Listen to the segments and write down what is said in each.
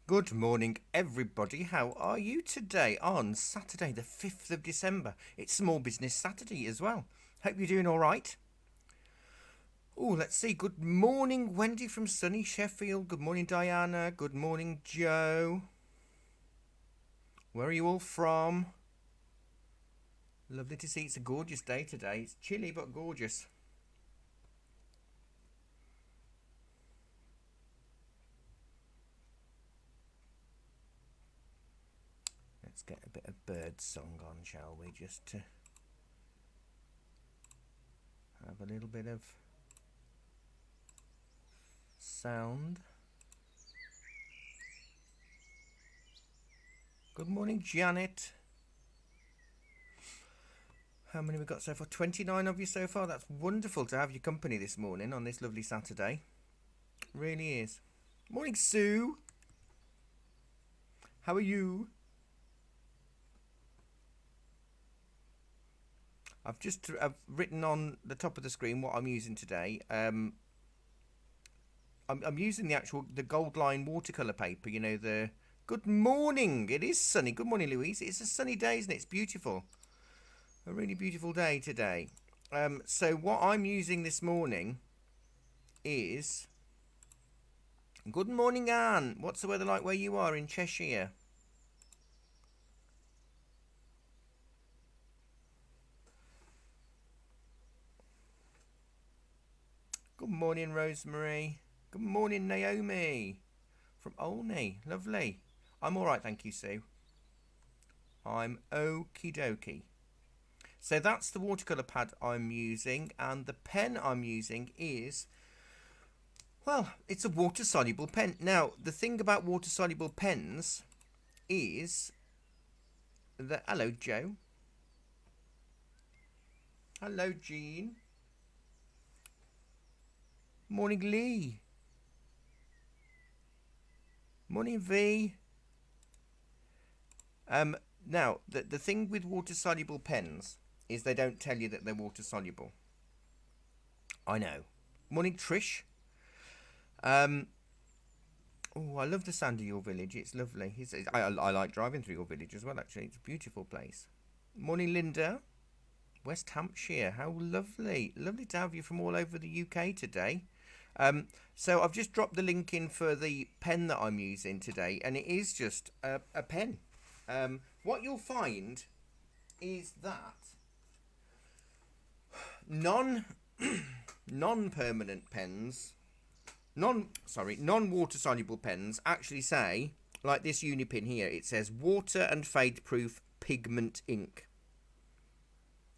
Good morning, everybody. How are you today on Saturday, the 5th of December? It's Small Business Saturday as well. Hope you're doing all right. Oh, let's see. Good morning, Wendy from sunny Sheffield. Good morning, Diana. Good morning, Joe. Where are you all from? Lovely to see. It's a gorgeous day today. It's chilly but gorgeous. Let's get a bit of bird song on, shall we? Just to have a little bit of sound. Good morning, Janet. How many we got so far? 29 of you so far. That's wonderful to have your company this morning on this lovely Saturday. Really is. Morning, Sue. How are you? I've written on the top of the screen what I'm using today. I'm using the gold line watercolor paper. You know, the good morning. It is sunny. Good morning, Louise. It's a sunny day, isn't it? It's beautiful. A really beautiful day today. So what I'm using this morning is. Good morning, Anne. What's the weather like where you are in Cheshire? Good morning, Rosemary. Good morning, Naomi from Olney. Lovely. I'm all right, thank you, Sue. I'm okie dokie. So that's the watercolour pad I'm using, and the pen I'm using is, well, it's a water-soluble pen. Now, the thing about water-soluble pens is that... Hello, Joe. Hello, Jean. Morning, Lee. Morning, V. Now, the thing with water-soluble pens is they don't tell you that they're water-soluble. I know. Morning, Trish. Oh, I love the sound of your village. It's lovely. I like driving through your village as well, actually. It's a beautiful place. Morning, Linda. West Hampshire. How lovely. Lovely to have you from all over the UK today. So I've just dropped the link in for the pen that I'm using today, and it is just a pen. What you'll find is that non-permanent pens, non-water soluble pens actually say, like this Unipin here, it says water and fade proof pigment ink.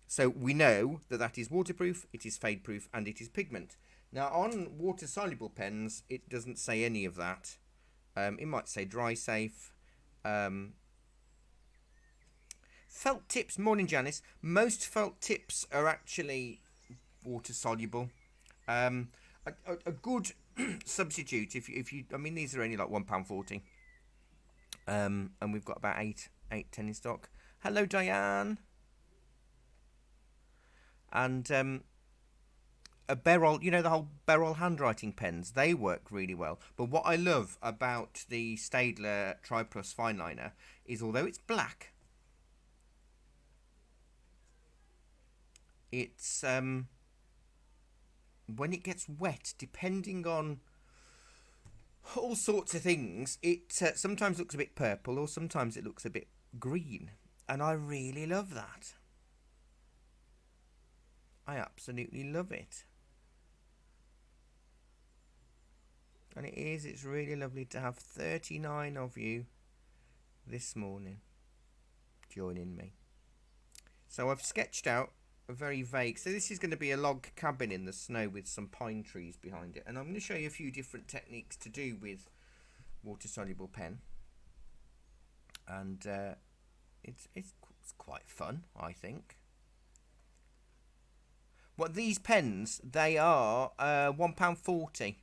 So we know that that is waterproof, it is fade proof, and it is pigment. Now on water soluble pens, it doesn't say any of that. It might say dry safe. Felt tips, morning Janice. Most felt tips are actually water soluble. A good substitute if you I mean these are only like £1.40. And we've got about 10 in stock. Hello Diane. And a Beryl, you know, the whole Beryl handwriting pens, they work really well. But what I love about the Staedtler Tri Plus Fineliner is although it's black, it's when it gets wet, depending on all sorts of things, it sometimes looks a bit purple or sometimes it looks a bit green. And I really love that. I absolutely love it. And it's really lovely to have 39 of you this morning joining me. So I've sketched out a very vague, so this is going to be a log cabin in the snow with some pine trees behind it, and I'm going to show you a few different techniques to do with water soluble pen, and it's quite fun, I think. Well, these pens, they are £1.40,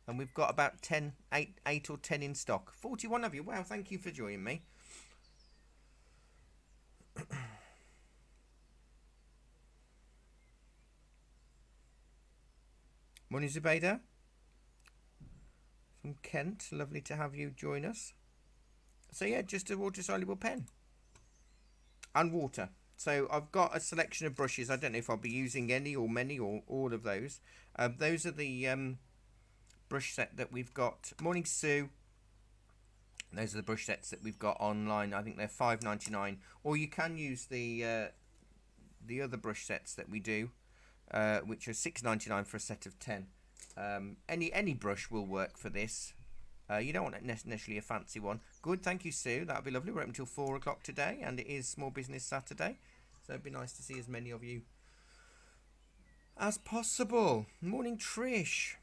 and we've got about 8 or 10 in stock. 41 of you. Wow, thank you for joining me. Morning, Zubaida. from Kent. Lovely to have you join us. So yeah, just a water-soluble pen. And water. So I've got a selection of brushes. I don't know if I'll be using any or many or all of those. Those are the brush set that we've got. Morning, Sue. Those are the brush sets that we've got online. I think they're $5.99. Or you can use the other brush sets that we do, which are $6.99 for a set of 10. Any brush will work for this. You don't want necessarily a fancy one. Good, thank you, Sue. That'll be lovely. We're open until 4 o'clock today, and it is Small Business Saturday. So it'd be nice to see as many of you as possible. Morning, Trish.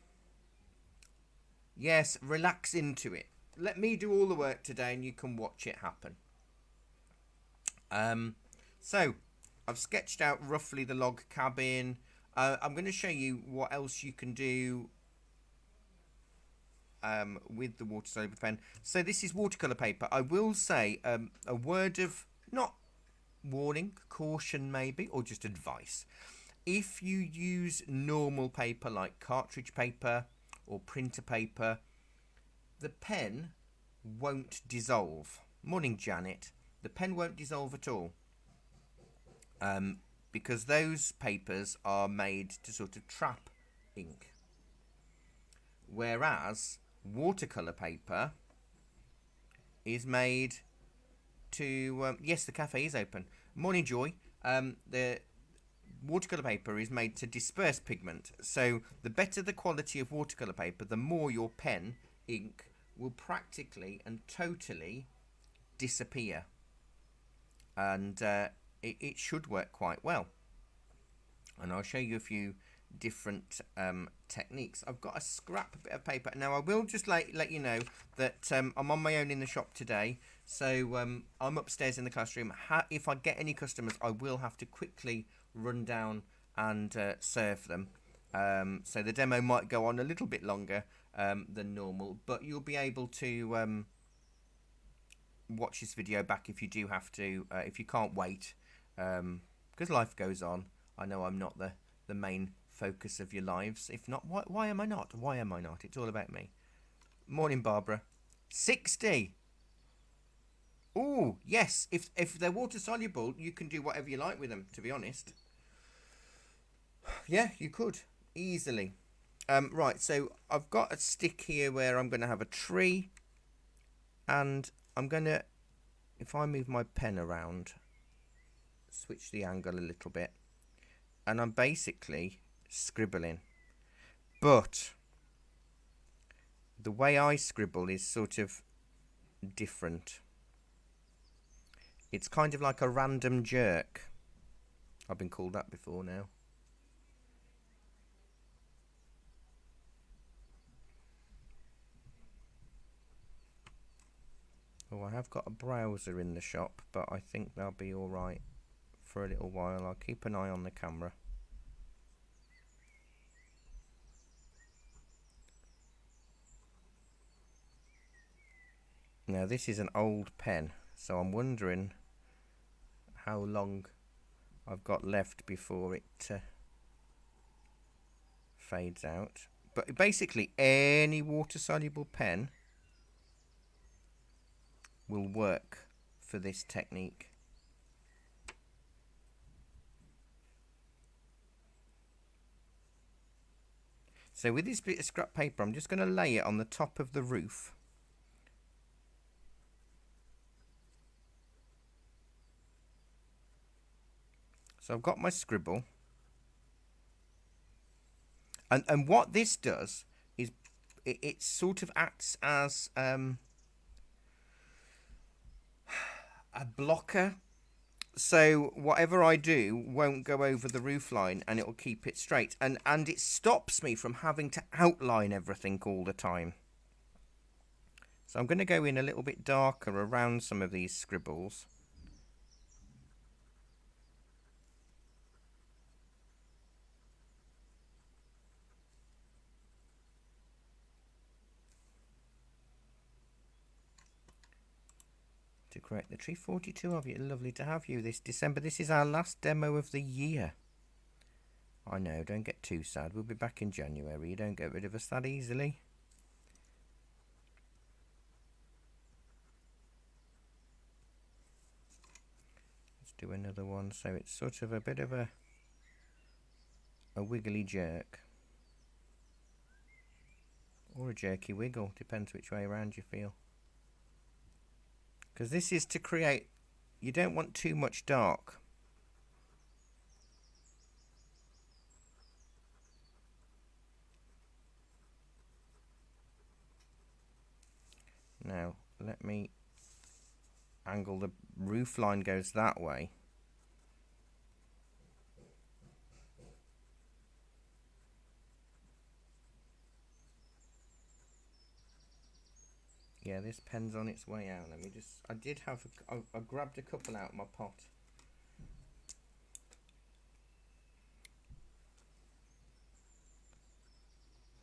Yes, relax into it. Let me do all the work today, and you can watch it happen. So I've sketched out roughly the log cabin. I'm going to show you what else you can do with the water-soluble pen. So this is watercolour paper. I will say a word of, not warning, caution maybe, or just advice. If you use normal paper like cartridge paper or printer paper, the pen won't dissolve. Morning, Janet. The pen won't dissolve at all. Because those papers are made to sort of trap ink. Whereas watercolour paper is made to... yes, the cafe is open. Morning, Joy. The watercolour paper is made to disperse pigment. So the better the quality of watercolour paper, the more your pen ink will practically and totally disappear. And it should work quite well. And I'll show you a few different techniques. I've got a scrap bit of paper. Now I will just let you know that I'm on my own in the shop today. So I'm upstairs in the classroom. If I get any customers, I will have to quickly run down and serve them. So the demo might go on a little bit longer than normal, but you'll be able to watch this video back if you do have to, if you can't wait, because life goes on. I know I'm not the main focus of your lives. If not, why am I not? Why am I not? It's all about me. Morning, Barbara. 60. Oh, yes. If they're water soluble, you can do whatever you like with them, to be honest. Yeah, you could. Easily. Right, so I've got a stick here where I'm going to have a tree. And I'm going to, if I move my pen around, switch the angle a little bit. And I'm basically scribbling. But the way I scribble is sort of different. It's kind of like a random jerk. I've been called that before now. Oh, I have got a browser in the shop, but I think they'll be alright for a little while. I'll keep an eye on the camera. Now this is an old pen, so I'm wondering how long I've got left before it fades out. But basically any water-soluble pen will work for this technique. So with this bit of scrap paper, I'm just going to lay it on the top of the roof. So I've got my scribble. And what this does is it sort of acts as a blocker. So whatever I do won't go over the roof line and it will keep it straight. And it stops me from having to outline everything all the time. So I'm going to go in a little bit darker around some of these scribbles. To correct the tree, 42 of you. Lovely to have you this December. This is our last demo of the year. I know, don't get too sad. We'll be back in January. You don't get rid of us that easily. do another one so it's sort of a bit of a wiggly jerk. Or a jerky wiggle, depends which way around you feel. Because this is to create, you don't want too much dark. Now, let me angle the roof line goes that way. Yeah, this pen's on its way out. Let me just, I did have, I grabbed a couple out of my pot.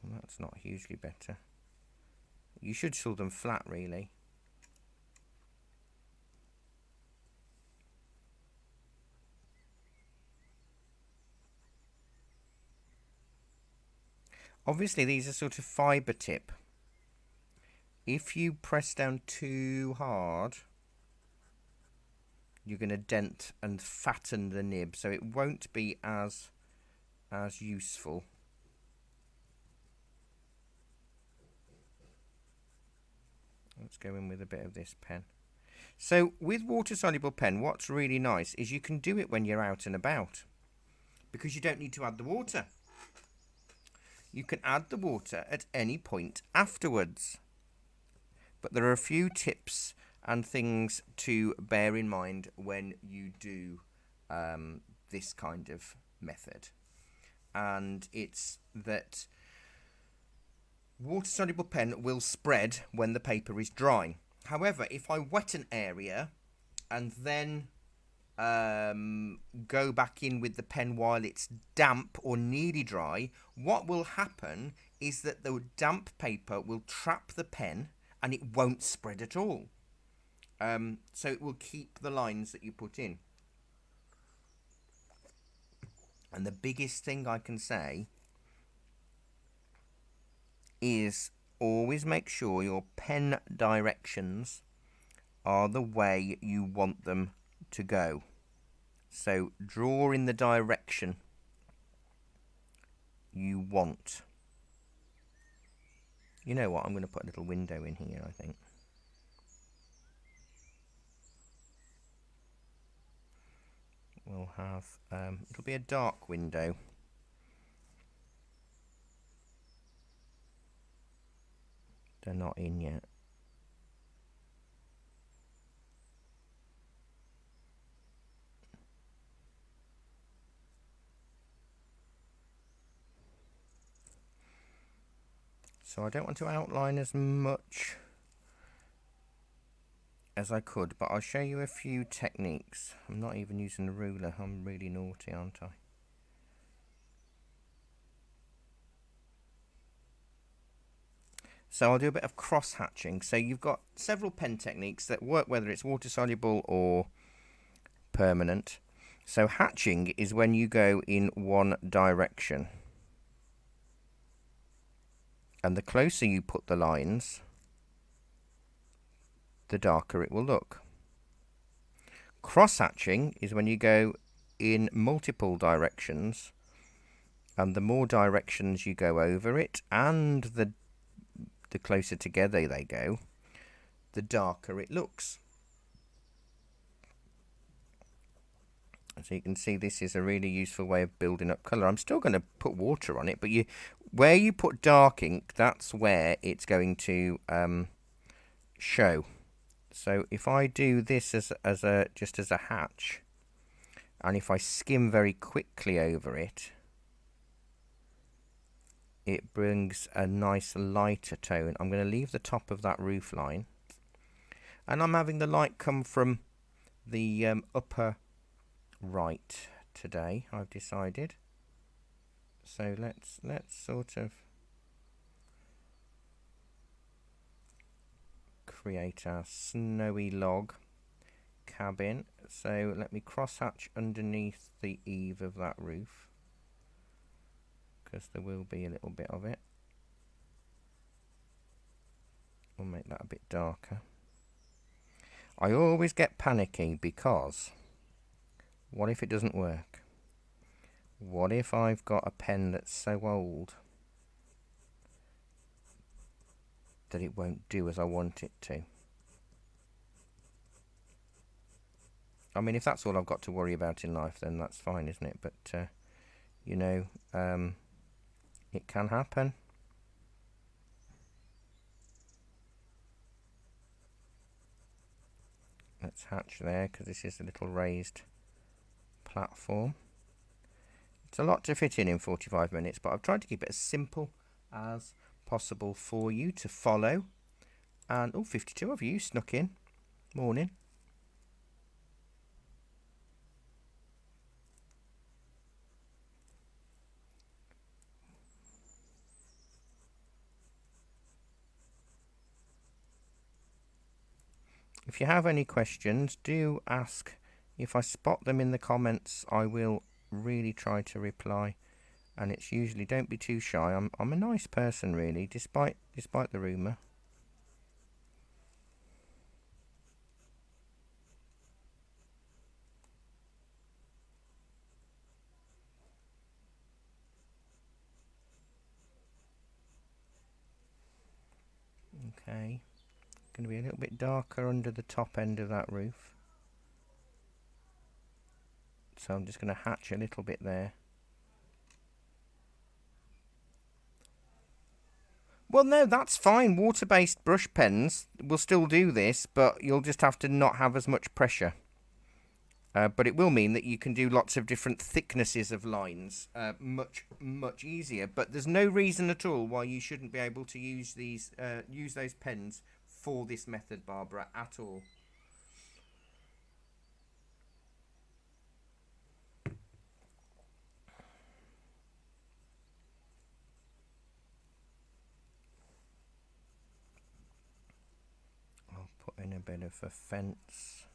Well, that's not hugely better. You should sew them flat, really. Obviously, these are sort of fibre tip. If you press down too hard, you're going to dent and fatten the nib, so it won't be as useful. Let's go in with a bit of this pen. So with water-soluble pen, what's really nice is you can do it when you're out and about, because you don't need to add the water. You can add the water at any point afterwards. But there are a few tips and things to bear in mind when you do this kind of method. And it's that water-soluble pen will spread when the paper is dry. However, if I wet an area and then go back in with the pen while it's damp or nearly dry, what will happen is that the damp paper will trap the pen and it won't spread at all. So it will keep the lines that you put in. And the biggest thing I can say is always make sure your pen directions are the way you want them to go. So draw in the direction you want. You know what, I'm going to put a little window in here, I think. We'll have, it'll be a dark window. They're not in yet. So I don't want to outline as much as I could, but I'll show you a few techniques. I'm not even using a ruler. I'm really naughty, aren't I? So I'll do a bit of cross-hatching. So you've got several pen techniques that work whether it's water-soluble or permanent. So hatching is when you go in one direction. And the closer you put the lines, the darker it will look. Cross-hatching is when you go in multiple directions, and the more directions you go over it, and the closer together they go, the darker it looks. So you can see this is a really useful way of building up colour. I'm still going to put water on it, but where you put dark ink, that's where it's going to show. So if I do this just as a hatch, and if I skim very quickly over it, it brings a nice lighter tone. I'm going to leave the top of that roof line, and I'm having the light come from the upper right today, I've decided. So let's sort of create our snowy log cabin. So let me cross hatch underneath the eave of that roof, because there will be a little bit of it. We'll make that a bit darker. I always get panicky because What if it doesn't work? What if I've got a pen that's so old that it won't do as I want it to? I mean, if that's all I've got to worry about in life, then that's fine, isn't it? But, you know, it can happen. Let's hatch there, because this is a little raised platform. It's a lot to fit in 45 minutes, but I've tried to keep it as simple as possible for you to follow. And, oh, 52 of you snuck in. Morning. If you have any questions, do ask. If I spot them in the comments, I will really try to reply. And it's usually, don't be too shy. I'm a nice person, really, despite the rumour. Okay, going to be a little bit darker under the top end of that roof. So I'm just going to hatch a little bit there. Well, no, that's fine. Water-based brush pens will still do this, but you'll just have to not have as much pressure. But it will mean that you can do lots of different thicknesses of lines much easier. But there's no reason at all why you shouldn't be able to use those pens for this method, Barbara, at all. I'll put in a bit of a fence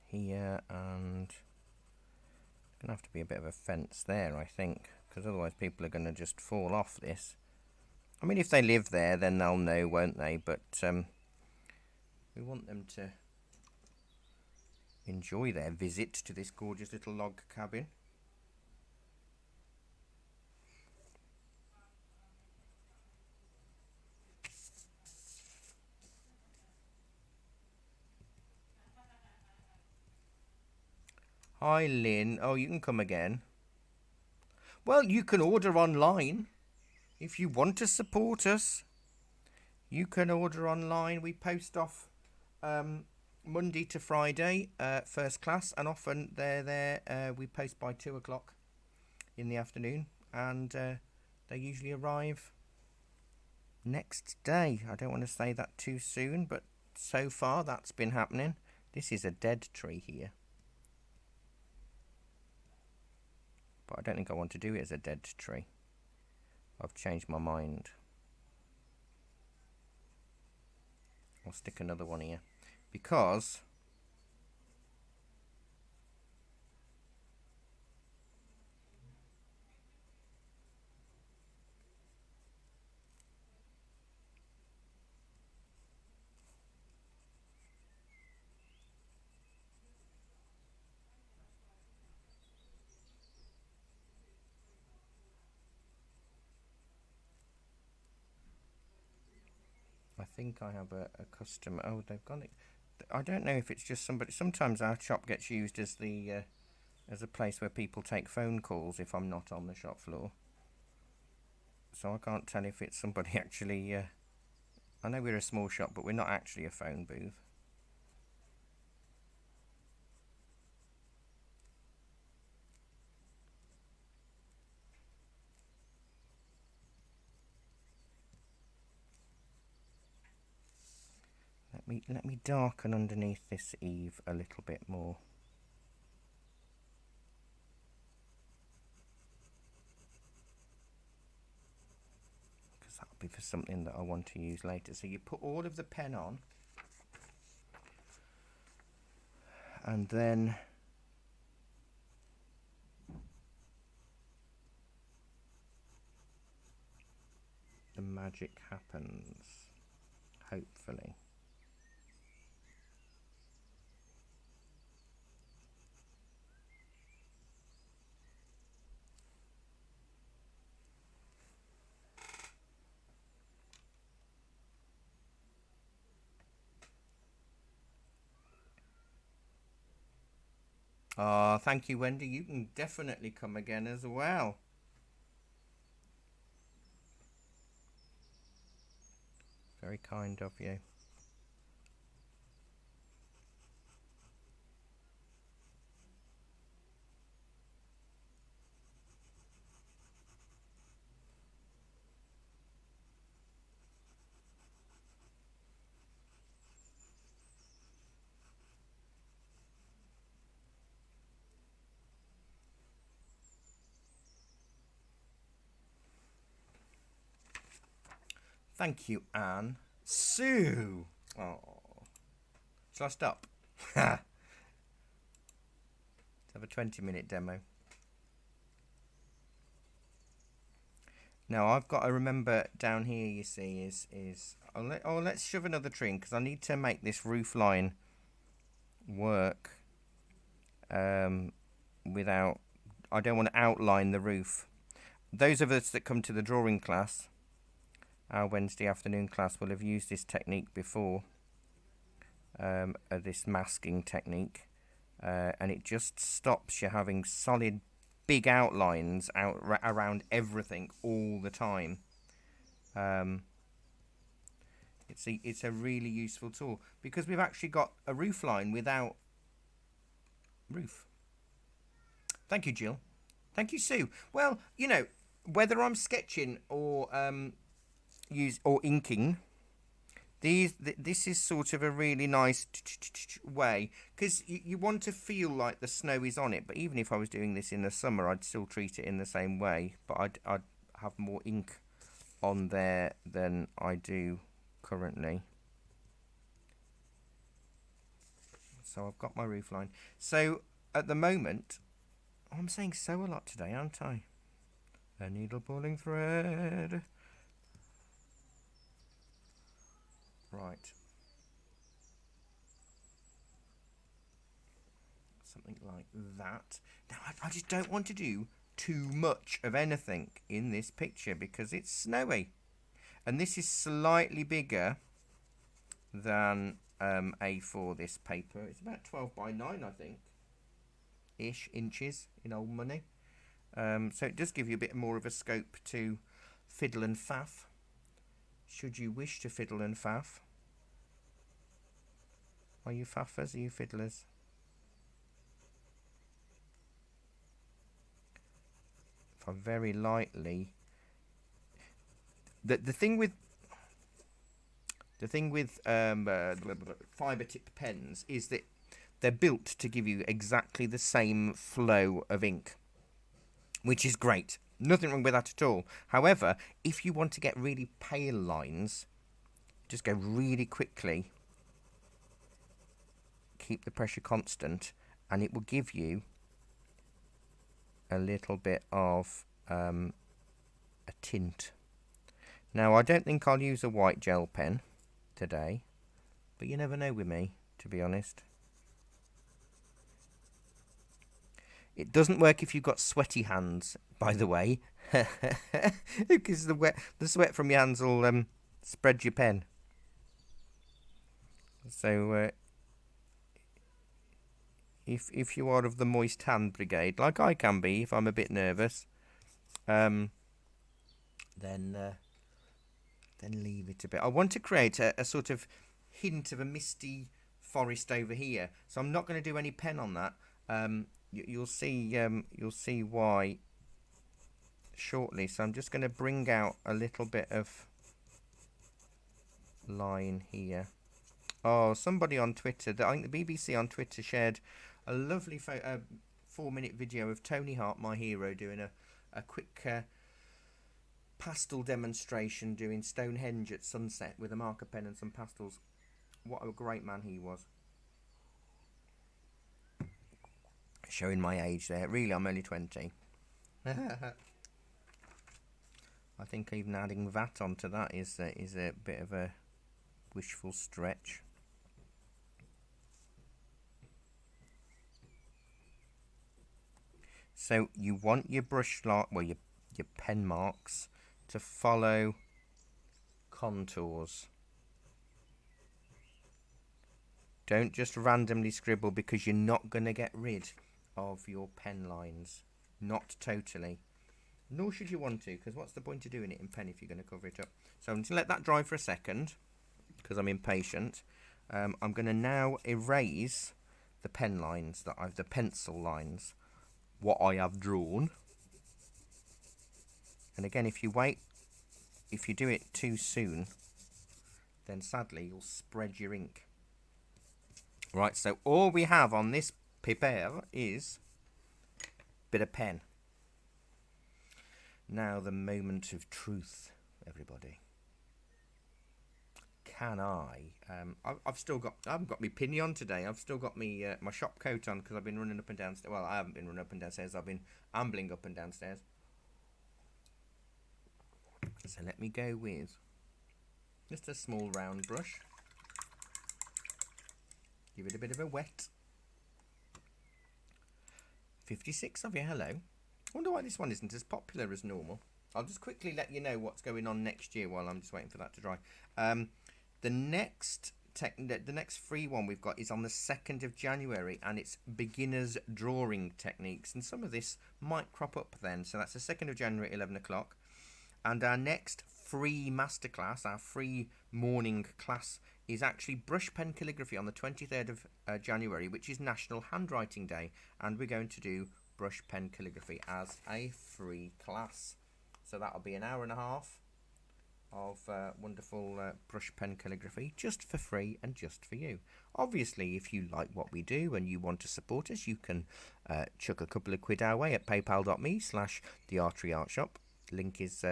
here, and it's going to have to be a bit of a fence there, I think, because otherwise people are going to just fall off this. I mean, if they live there, then they'll know, won't they? But we want them to enjoy their visit to this gorgeous little log cabin. Hi, Lynn. Oh, you can come again. Well, you can order online. If you want to support us, you can order online. We post off Monday to Friday, first class, and often they're there. We post by 2 o'clock in the afternoon, and they usually arrive next day. I don't want to say that too soon, but so far that's been happening. This is a dead tree here, but I don't think I want to do it as a dead tree. I've changed my mind. I'll stick another one here because I think I have a customer. Oh, they've gone. I don't know if it's just somebody. Sometimes our shop gets used as a place where people take phone calls if I'm not on the shop floor. So I can't tell if it's somebody actually. I know we're a small shop, but we're not actually a phone booth. Let me darken underneath this eave a little bit more. Because that'll be for something that I want to use later. So you put all of the pen on, and then the magic happens, hopefully. Ah, thank you, Wendy. You can definitely come again as well. Very kind of you. Thank you, Anne. Sue! Oh. Shall I stop? Let's have a 20-minute demo. Now, I've got to remember down here, you see, let's shove another tree in, because I need to make this roof line work without... I don't want to outline the roof. Those of us that come to the drawing class, our Wednesday afternoon class, will have used this technique before, this masking technique, and it just stops you having solid big outlines around everything all the time. It's a really useful tool, because we've actually got a roof line without roof. Thank you, Jill. Thank you, Sue. Well, you know, whether I'm sketching or inking, this is sort of a really nice way, because you want to feel like the snow is on it. But even if I was doing this in the summer, I'd still treat it in the same way, but I'd have more ink on there than I do currently. So I've got my roof line. So at the moment, I'm saying so a lot today, aren't I? A needle pulling thread. Right. Something like that. Now, I just don't want to do too much of anything in this picture because it's snowy. And this is slightly bigger than A4, this paper. It's about 12 by 9, I think, ish inches in old money. So it does give you a bit more of a scope to fiddle and faff, should you wish to fiddle and faff. Are you faffers? Are you fiddlers? If I very lightly... The thing with fibre tip pens is that they're built to give you exactly the same flow of ink, which is great. Nothing wrong with that at all. However, if you want to get really pale lines, just go really quickly, keep the pressure constant, and it will give you a little bit of a tint. Now, I don't think I'll use a white gel pen today, but you never know with me, to be honest. It doesn't work if you've got sweaty hands, by the way, because the sweat from your hands will spread your pen. So if you are of the moist hand brigade, like I can be if I'm a bit nervous, then leave it a bit. I want to create a sort of hint of a misty forest over here, so I'm not going to do any pen on that. You'll see why shortly. So I'm just going to bring out a little bit of line here. Oh, somebody on Twitter, I think the BBC on Twitter shared a lovely 4-minute video of Tony Hart, my hero, doing a quick pastel demonstration doing Stonehenge at sunset with a marker pen and some pastels. What a great man he was. Showing my age there. Really, I'm only 20. I think even adding that onto that is a bit of a wishful stretch. So you want your brush mark, well, your pen marks to follow contours. Don't just randomly scribble, because you're not going to get rid of your pen lines. Not totally. Nor should you want to, because what's the point of doing it in pen if you're going to cover it up? So I'm going to let that dry for a second, because I'm impatient. I'm going to now erase the pen lines that the pencil lines, what I have drawn. And again, if you do it too soon, then sadly you'll spread your ink. Right, so all we have on this paper is a bit of pen. Now the moment of truth, everybody. Can I? I haven't got my pinion today. I've still got my my shop coat on because I've been running up and downstairs. Well, I haven't been running up and downstairs. I've been ambling up and downstairs. So let me go with just a small round brush. Give it a bit of a wet. 56 of you, hello. I wonder why this one isn't as popular as normal. I'll just quickly let you know what's going on next year while I'm just waiting for that to dry. The next free one we've got is on the 2nd of January, and it's beginners drawing techniques, and some of this might crop up then. So that's the 2nd of January at 11 o'clock. And our next free masterclass, our free morning class, is actually brush pen calligraphy on the 23rd of January, which is National Handwriting Day, and we're going to do brush pen calligraphy as a free class. So that'll be an hour and a half of wonderful brush pen calligraphy, just for free and just for you. Obviously, if you like what we do and you want to support us, you can chuck a couple of quid our way at paypal.me/thearteryartshop. Link is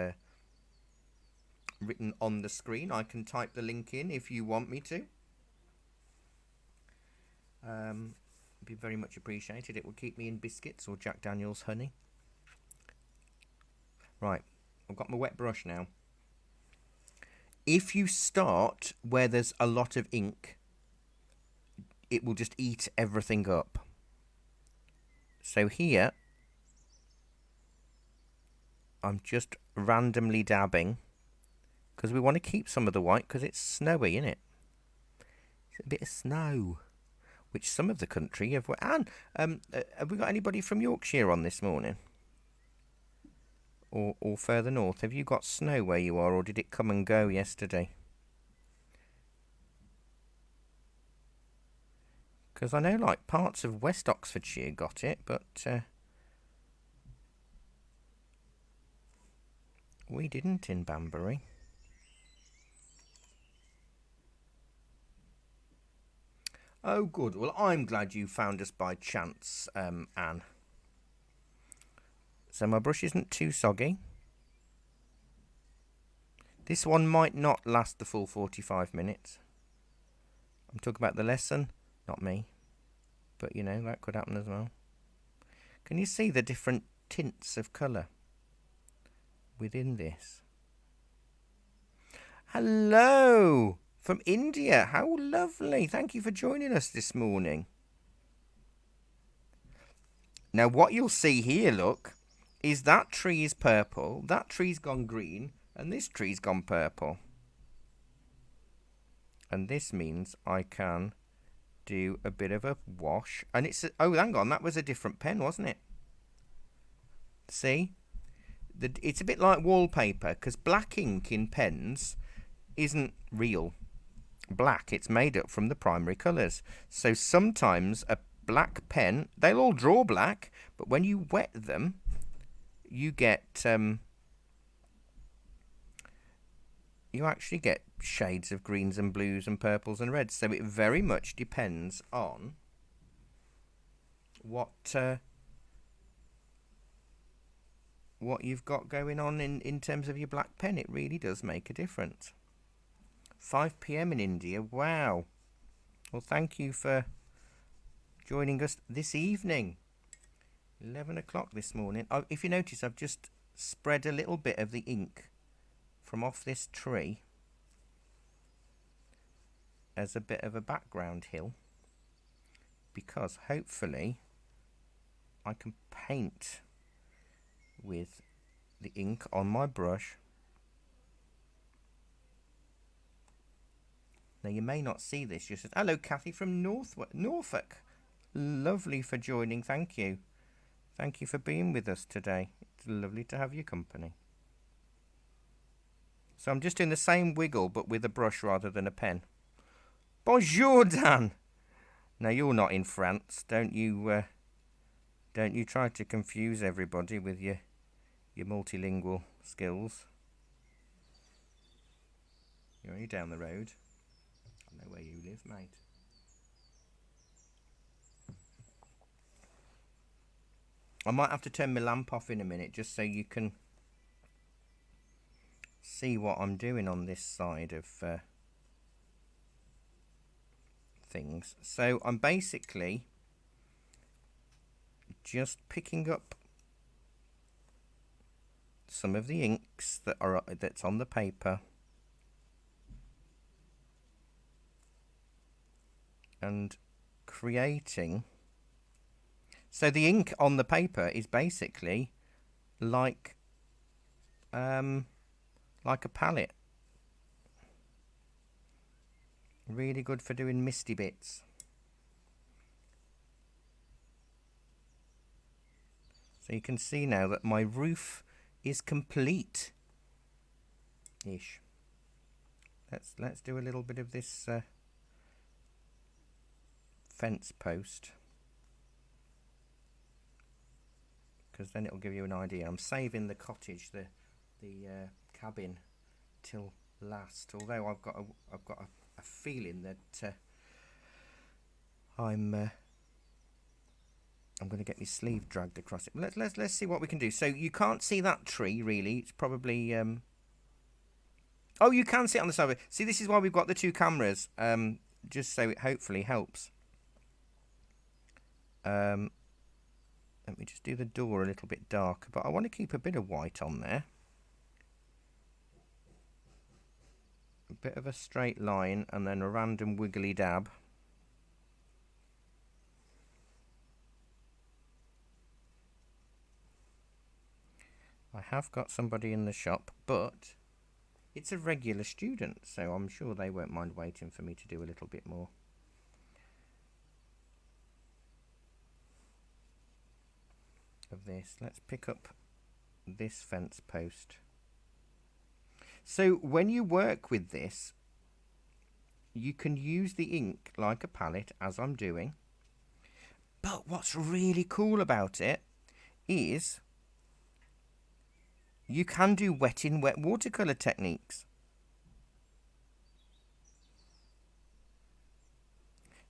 written on the screen. I can type the link in if you want me to. Be very much appreciated. It will keep me in biscuits or Jack Daniel's honey. Right, I've got my wet brush now. If you start where there's a lot of ink, it will just eat everything up. So here, I'm just randomly dabbing, because we want to keep some of the white, because it's snowy, isn't it? It's a bit of snow, which some of the country have. And have we got anybody from Yorkshire on this morning? Or further north? Have you got snow where you are, or did it come and go yesterday? Because I know like parts of West Oxfordshire got it, but we didn't in Banbury. Oh, good. Well, I'm glad you found us by chance, Anne. So my brush isn't too soggy. This one might not last the full 45 minutes. I'm talking about the lesson, not me. But, you know, that could happen as well. Can you see the different tints of colour within this? Hello! From India. How lovely. Thank you for joining us this morning. Now, what you'll see here, look, is that tree is purple, that tree's gone green, and this tree's gone purple. And this means I can do a bit of a wash. And it's... oh, hang on, that was a different pen, wasn't it? See? It's a bit like wallpaper, because black ink in pens isn't real black. It's made up from the primary colours. So sometimes a black pen, they'll all draw black, but when you wet them, you get you actually get shades of greens and blues and purples and reds. So it very much depends on what you've got going on in terms of your black pen. It really does make a difference. 5 p.m. in India. Wow. Well, thank you for joining us this evening. 11 o'clock this morning. If you notice, I've just spread a little bit of the ink from off this tree as a bit of a background hill, because hopefully I can paint with the ink on my brush. Now, you may not see this. Hello, Kathy from Norfolk. Lovely for joining, thank you. Thank you for being with us today. It's lovely to have your company. So I'm just doing the same wiggle but with a brush rather than a pen. Bonjour, Dan! Now you're not in France, don't you try to confuse everybody with your multilingual skills. You're only down the road. I know where you live, mate. I might have to turn my lamp off in a minute just so you can see what I'm doing on this side of things. So I'm basically just picking up some of the inks that's on the paper and creating. So the ink on the paper is basically like a palette. Really good for doing misty bits. So you can see now that my roof is complete ish. Let's do a little bit of this fence post, because then it'll give you an idea. I'm saving the cottage, the cabin, till last. Although I've got a feeling that I'm going to get my sleeve dragged across it. Let's see what we can do. So you can't see that tree really. It's probably oh, you can see it on the side of it. See, this is why we've got the two cameras, just so it hopefully helps. Let me just do the door a little bit darker, but I want to keep a bit of white on there. A bit of a straight line and then a random wiggly dab. I have got somebody in the shop, but it's a regular student, so I'm sure they won't mind waiting for me to do a little bit more. Of this. Let's pick up this fence post. So when you work with this, you can use the ink like a palette, as I'm doing. But what's really cool about it is you can do wet in wet watercolour techniques.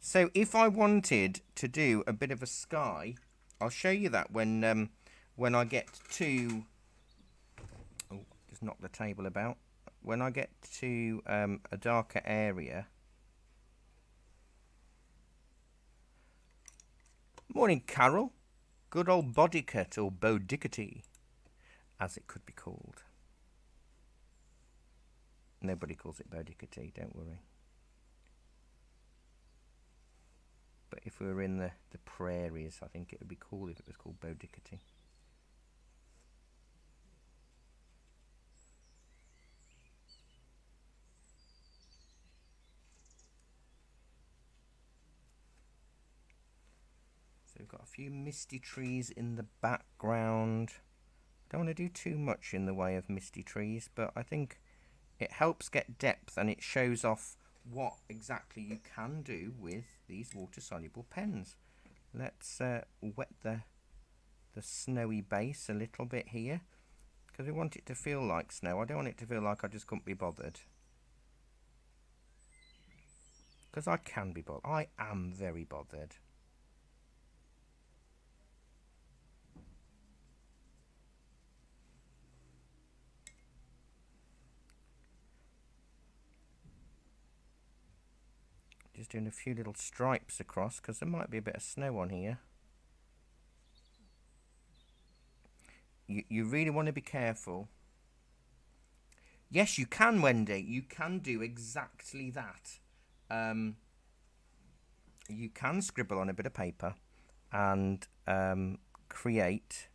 So if I wanted to do a bit of a sky, I'll show you that when I get to... Oh, just knock the table about. When I get to a darker area. Morning, Carol. Good old bodycut, or bodickety, as it could be called. Nobody calls it bodickety, don't worry. But if we were in the prairies, I think it would be cool if it was called bodickety. So we've got a few misty trees in the background. Don't want to do too much in the way of misty trees, but I think it helps get depth and it shows off what exactly you can do with these water-soluble pens. Let's wet the snowy base a little bit here, because we want it to feel like snow. I don't want it to feel like I just couldn't be bothered, because I can be bothered. I am very bothered. Just doing a few little stripes across, because there might be a bit of snow on here. You really want to be careful. Yes, you can, Wendy. You can do exactly that. You can scribble on a bit of paper and create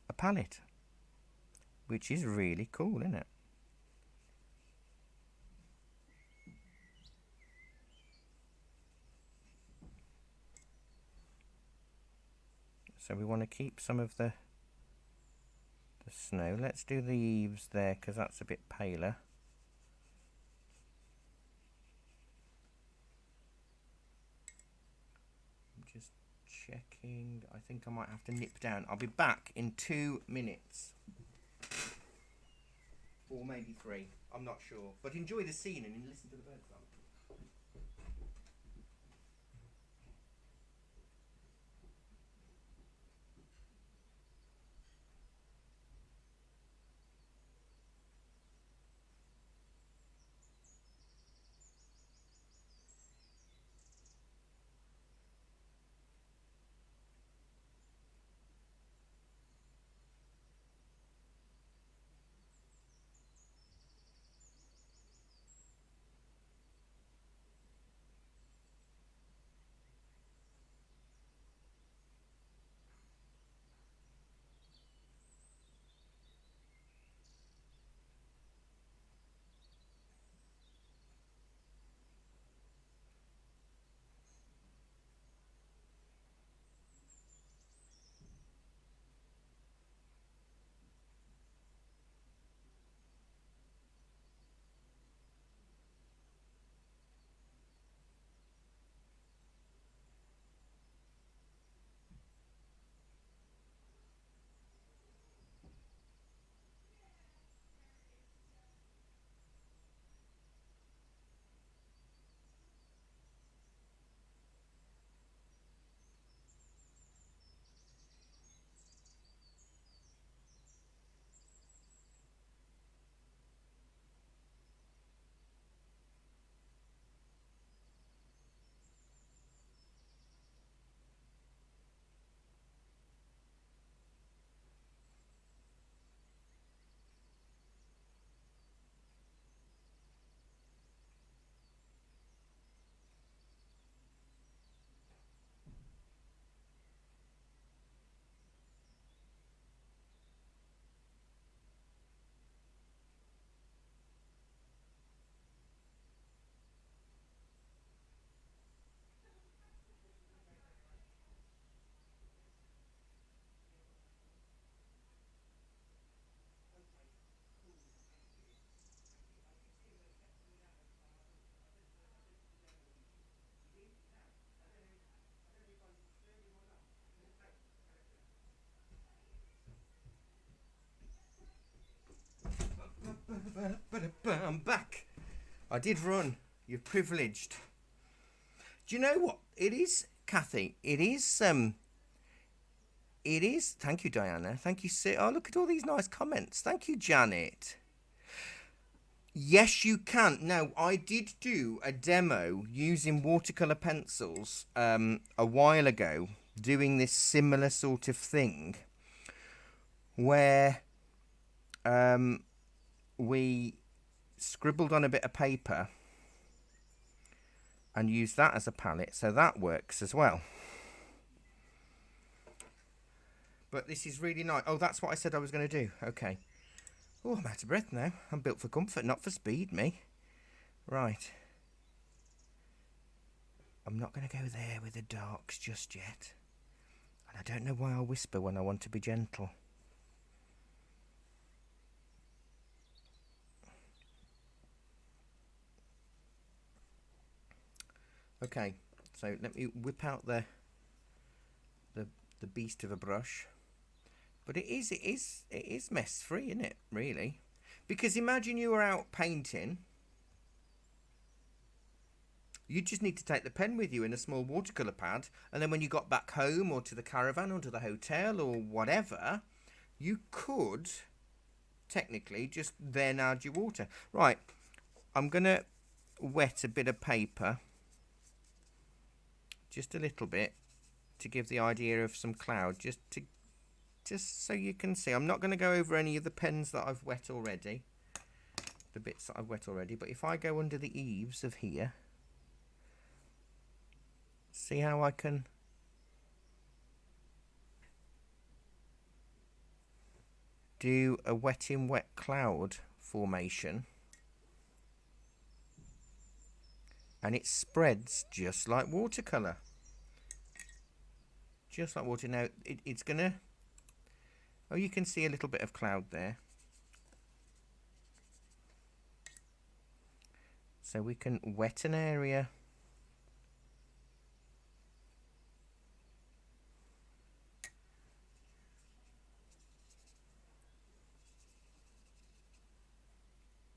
a palette, which is really cool, isn't it? So we want to keep some of the snow. Let's do the eaves there because that's a bit paler. I'm just checking. I think I might have to nip down. I'll be back in 2 minutes. Or maybe 3. I'm not sure. But enjoy the scene and listen to the birds song. I'm back. I did run. You're privileged. Do you know what? It is, Kathy. It is. It is. Thank you, Diana. Thank you, Sue. Oh, look at all these nice comments. Thank you, Janet. Yes, you can. Now, I did do a demo using watercolour pencils a while ago, doing this similar sort of thing, where we scribbled on a bit of paper and used that as a palette, so that works as well. But this is really nice. Oh, that's what I said I was going to do. Okay. Oh, I'm out of breath now. I'm built for comfort, not for speed, me. Right. I'm not going to go there with the darks just yet. And I don't know why I whisper when I want to be gentle. Okay, so let me whip out the beast of a brush. But it is mess free, isn't it, really? Because imagine you were out painting. You just need to take the pen with you in a small watercolour pad, and then when you got back home or to the caravan or to the hotel or whatever, you could technically just then add your water. Right, I'm going to wet a bit of paper, just a little bit, to give the idea of some cloud, just so you can see. I'm not going to go over any of the pens that I've wet already, the bits that I've wet already, but if I go under the eaves of here, see how I can do a wet in wet cloud formation, and it spreads just like watercolour. just like water. Now it's gonna, oh, you can see a little bit of cloud there, so we can wet an area.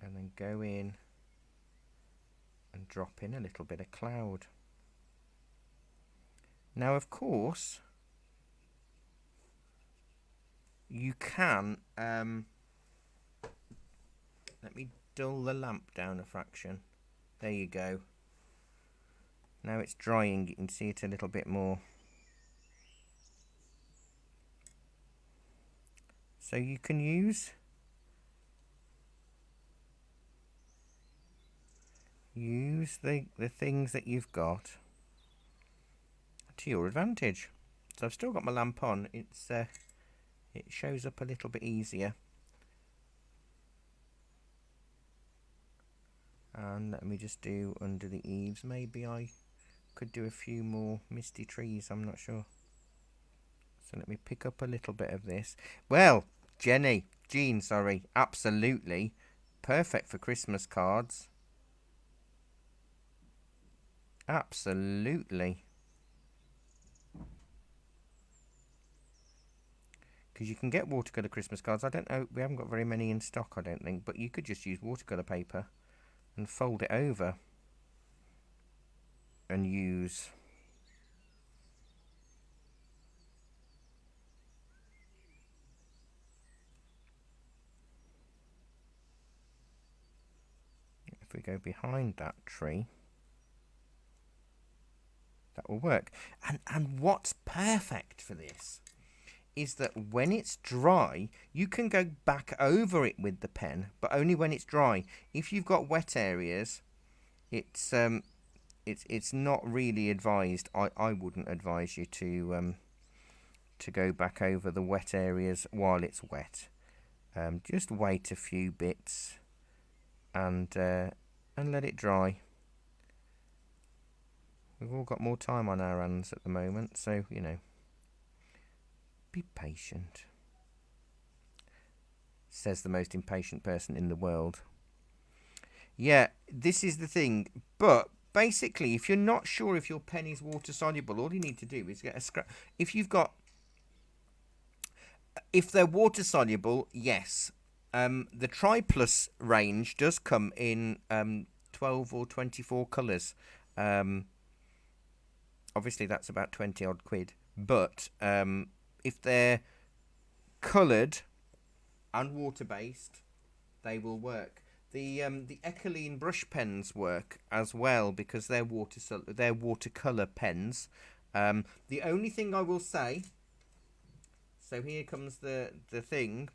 And then go in and drop in a little bit of cloud. Now, of course, you can, let me dull the lamp down a fraction. There you go. Now it's drying, you can see it a little bit more. So you can use the things that you've got to your advantage. So I've still got my lamp on. It's it shows up a little bit easier. And let me just do under the eaves. Maybe I could do a few more misty trees, I'm not sure. So let me pick up a little bit of this. Well, Jean, sorry, absolutely perfect for Christmas cards. Absolutely. Because you can get watercolour Christmas cards. I don't know, we haven't got very many in stock, I don't think, but you could just use watercolour paper and fold it over and use if we go behind that tree, that will work. And what's perfect for this is that when it's dry, you can go back over it with the pen, but only when it's dry. If you've got wet areas, it's not really advised. I wouldn't advise you to go back over the wet areas while it's wet. Just wait a few bits and let it dry. We've all got more time on our hands at the moment, so you know, be patient, says the most impatient person in the world. Yeah, this is the thing. But basically, if you're not sure if your pen is water soluble, all you need to do is get a scrap. If they're water soluble, yes. The Tri Plus range does come in 12 or 24 colours. Obviously, that's about 20 odd quid. But if they're coloured and water-based, they will work. The Echelene brush pens work as well because they're watercolour pens. The only thing I will say, so here comes the thing,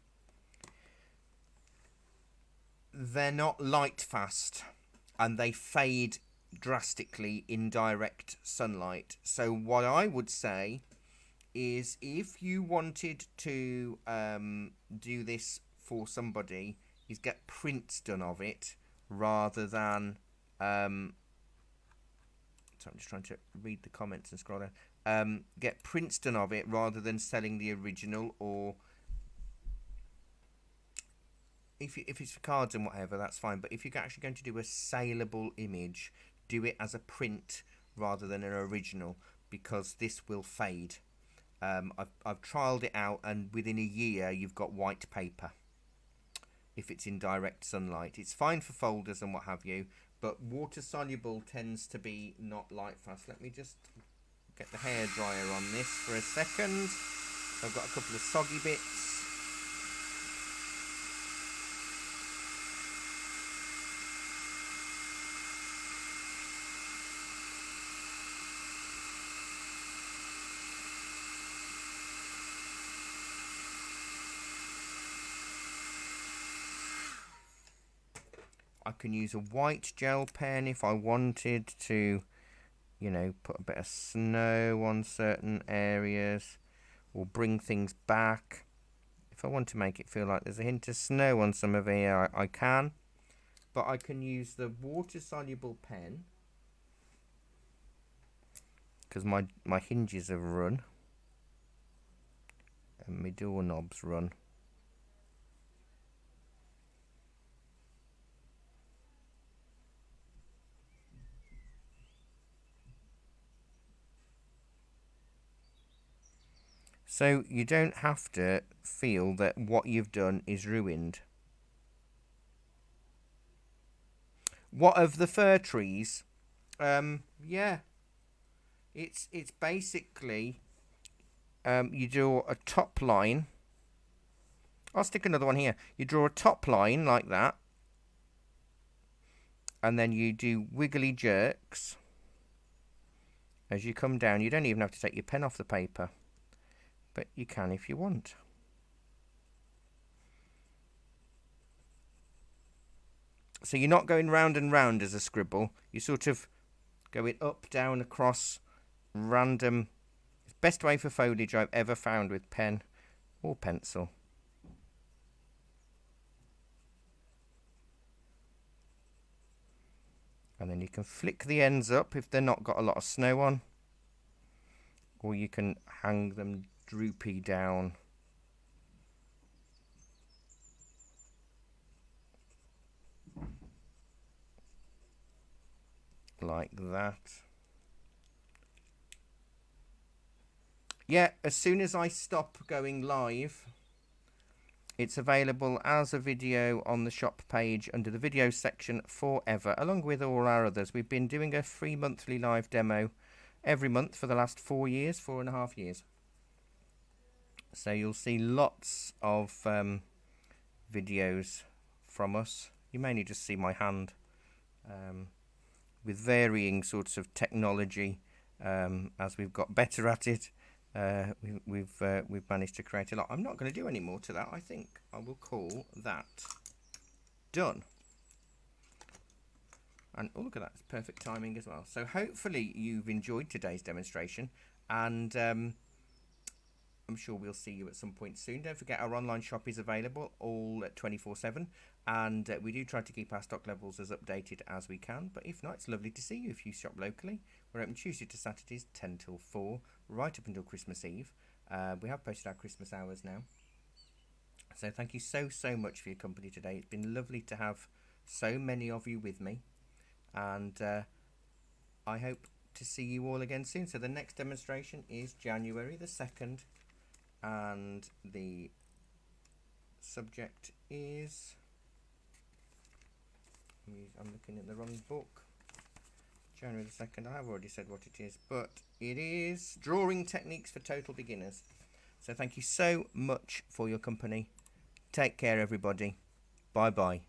they're not light fast and they fade drastically in direct sunlight. So what I would say is if you wanted to do this for somebody, is get prints done of it rather than so I'm just trying to read the comments and scroll down. Get prints done of it rather than selling the original, or if it's for cards and whatever, that's fine. But if you're actually going to do a saleable image, do it as a print rather than an original, because this will fade. I've trialled it out, and within a year you've got white paper if it's in direct sunlight. It's fine for folders and what have you, but water soluble tends to be not light fast. Let me just get the hairdryer on this for a second. I've got a couple of soggy bits. I can use a white gel pen if I wanted to, you know, put a bit of snow on certain areas or bring things back. If I want to make it feel like there's a hint of snow on some of here, I can. But I can use the water-soluble pen because my hinges have run. and my doorknobs run. So you don't have to feel that what you've done is ruined. What of the fir trees? Yeah. It's basically you draw a top line. I'll stick another one here. You draw a top line like that, and then you do wiggly jerks as you come down. You don't even have to take your pen off the paper, but you can if you want. So you're not going round and round as a scribble. You're sort of going up, down, across, random. It's the best way for foliage I've ever found with pen or pencil. And then you can flick the ends up if they're not got a lot of snow on. Or you can hang them droopy down. Like that. Yeah, as soon as I stop going live, it's available as a video on the shop page under the video section forever, along with all our others. We've been doing a free monthly live demo every month for the last 4.5 years. So you'll see lots of videos from us. You mainly just see my hand. With varying sorts of technology, as we've got better at it, we've managed to create a lot. I'm not going to do any more to that. I think I will call that done. And oh, look at that, it's perfect timing as well. So hopefully you've enjoyed today's demonstration, and I'm sure we'll see you at some point soon. Don't forget our online shop is available all 24/7, and we do try to keep our stock levels as updated as we can. But if not, it's lovely to see you if you shop locally. We're open Tuesday to Saturdays 10 till 4, right up until Christmas Eve. We have posted our Christmas hours now. So thank you so much for your company today. It's been lovely to have so many of you with me, and I hope to see you all again soon. So the next demonstration is January the 2nd, and the subject is, I'm looking at the wrong book. January the 2nd, I have already said what it is, but it is Drawing Techniques for Total Beginners. So thank you so much for your company. Take care, everybody. Bye bye.